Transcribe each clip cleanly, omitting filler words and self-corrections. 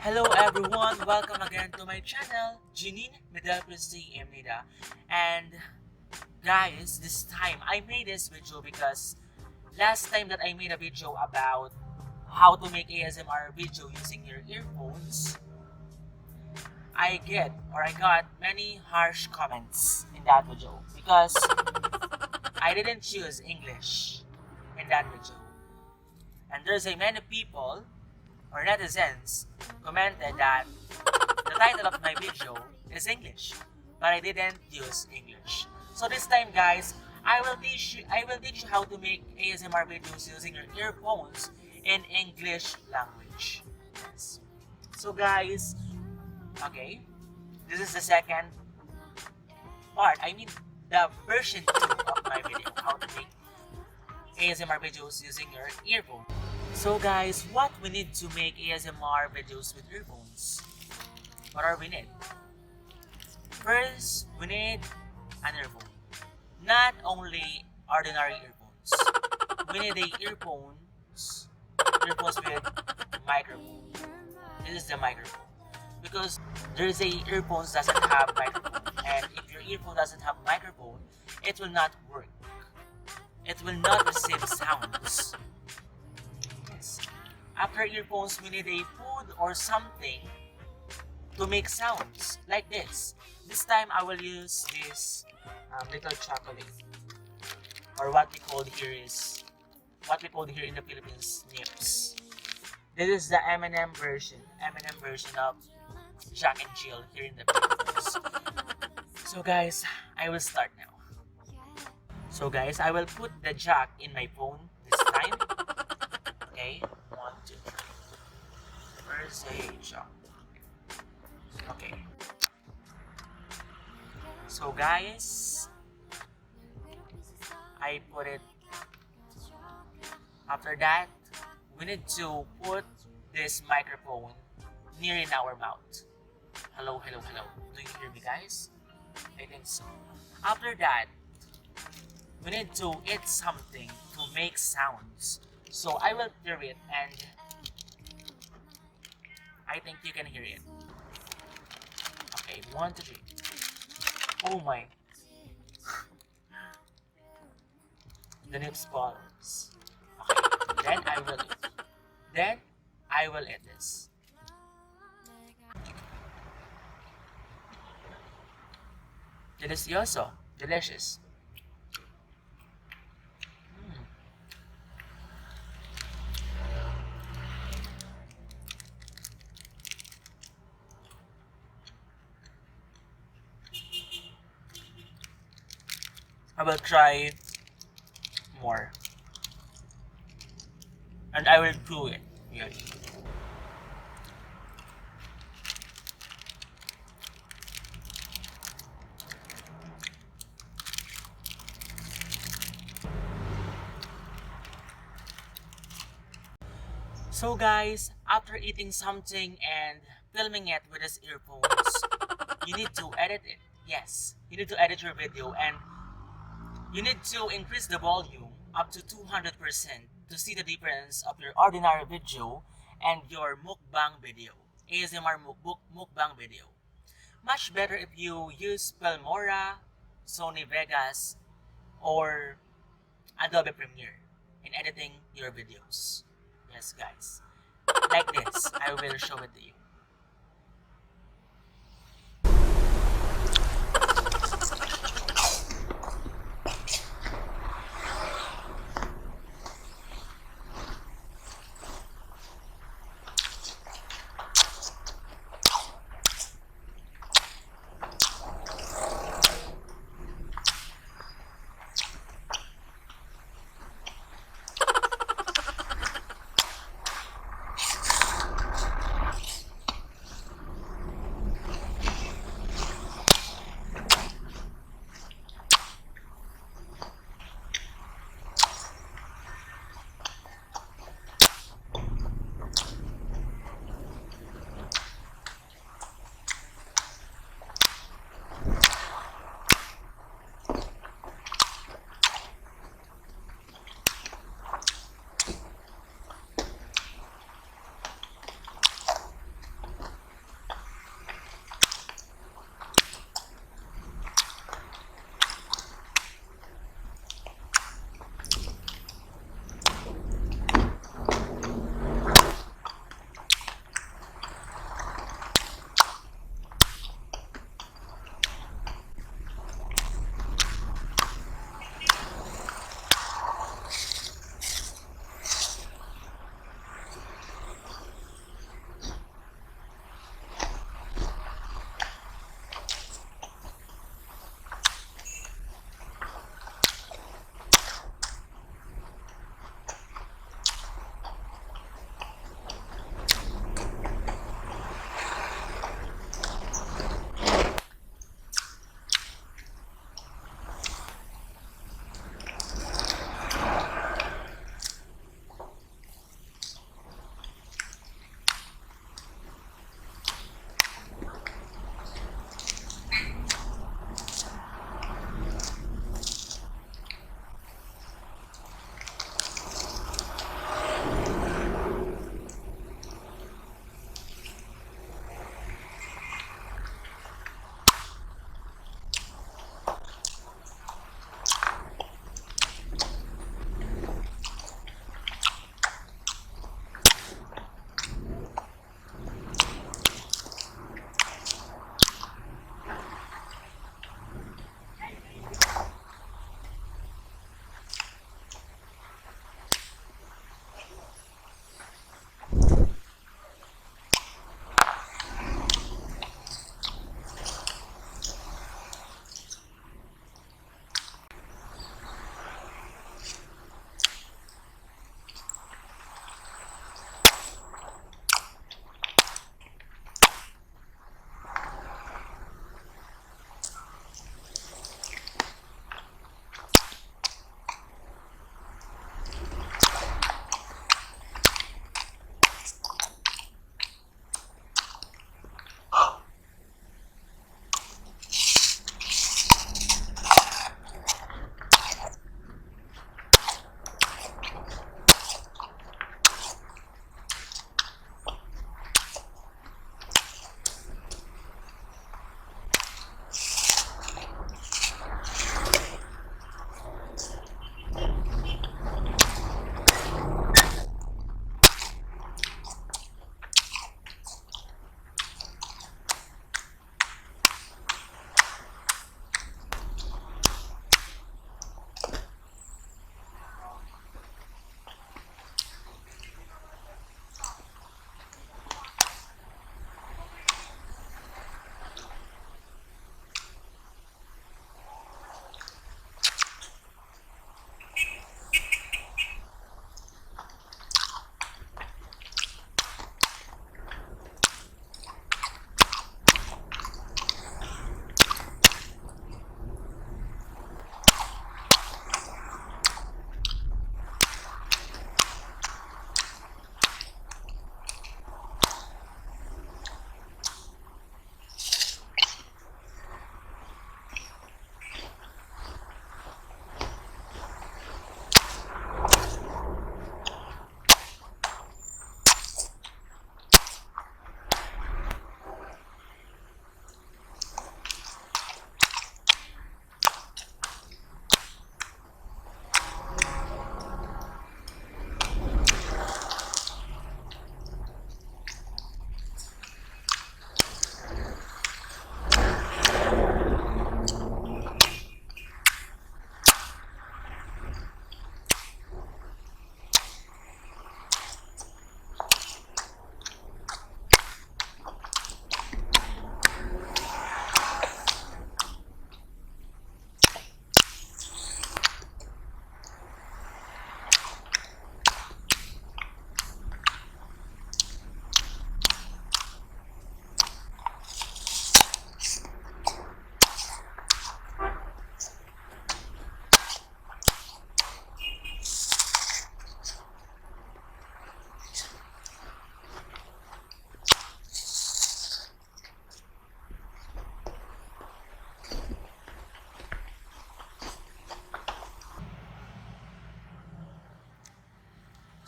Hello everyone, welcome again to my channel, Janine Medel Christie Emnida. And guys, this time I made this video because last time that I made a video about how to make ASMR video using your earphones, I got many harsh comments in that video because I didn't choose English in that video. And there's a many people or netizens commented that the title of my video is English, but I didn't use English. So this time, guys, I will teach you how to make ASMR videos using your earphones in English language. Yes. So guys, okay, this is the second part. I mean the version 2 of my video, how to make ASMR videos using your earphones. So guys, what we need to make ASMR videos with earphones? What are we need? First, we need an earphone. Not only ordinary earphones. We need a earphones with microphone. This is the microphone. Because there's a earphones doesn't have microphone. And if your earphone doesn't have microphone, it will not work. It will not receive sounds. After earphones, we need a food or something to make sounds like this. This time, I will use this little chocolate, or what we call here in the Philippines, nips. This is the M&M version of Jack and Jill here in the Philippines. So guys, I will start now. So guys, I will put the jack in my phone this time. Okay, 1, 2, 3. Where's the jack? Okay. So guys, I put it. After that, we need to put this microphone near in our mouth. Hello. Do you hear me, guys? I think so. After that, we need to eat something to make sounds. So I will hear it, and I think you can hear it. Okay, 1, 2, 3. Oh my. The nips falls. Okay, then I will eat this. Delicioso. Delicious. I will try more. And I will do it. Yeah. So guys, after eating something and filming it with his earphones, you need to edit it. Yes, you need to edit your video, and you need to increase the volume up to 200% to see the difference of your ordinary video and your mukbang video, ASMR mukbang video. Much better if you use Fimora, Sony Vegas, or Adobe Premiere in editing your videos. Yes guys, like this, I will show it to you.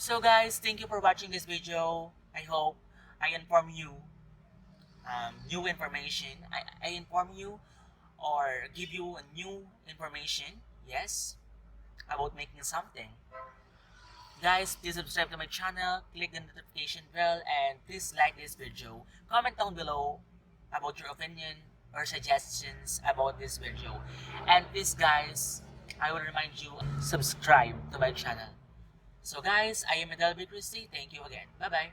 So guys, thank you for watching this video. I hope I inform you new information. I inform you or give you a new information, yes, about making something. Guys, please subscribe to my channel, click the notification bell, and please like this video. Comment down below about your opinion or suggestions about this video. And please guys, I will remind you, subscribe to my channel. So guys, I am Adelby Christie. Thank you again. Bye-bye.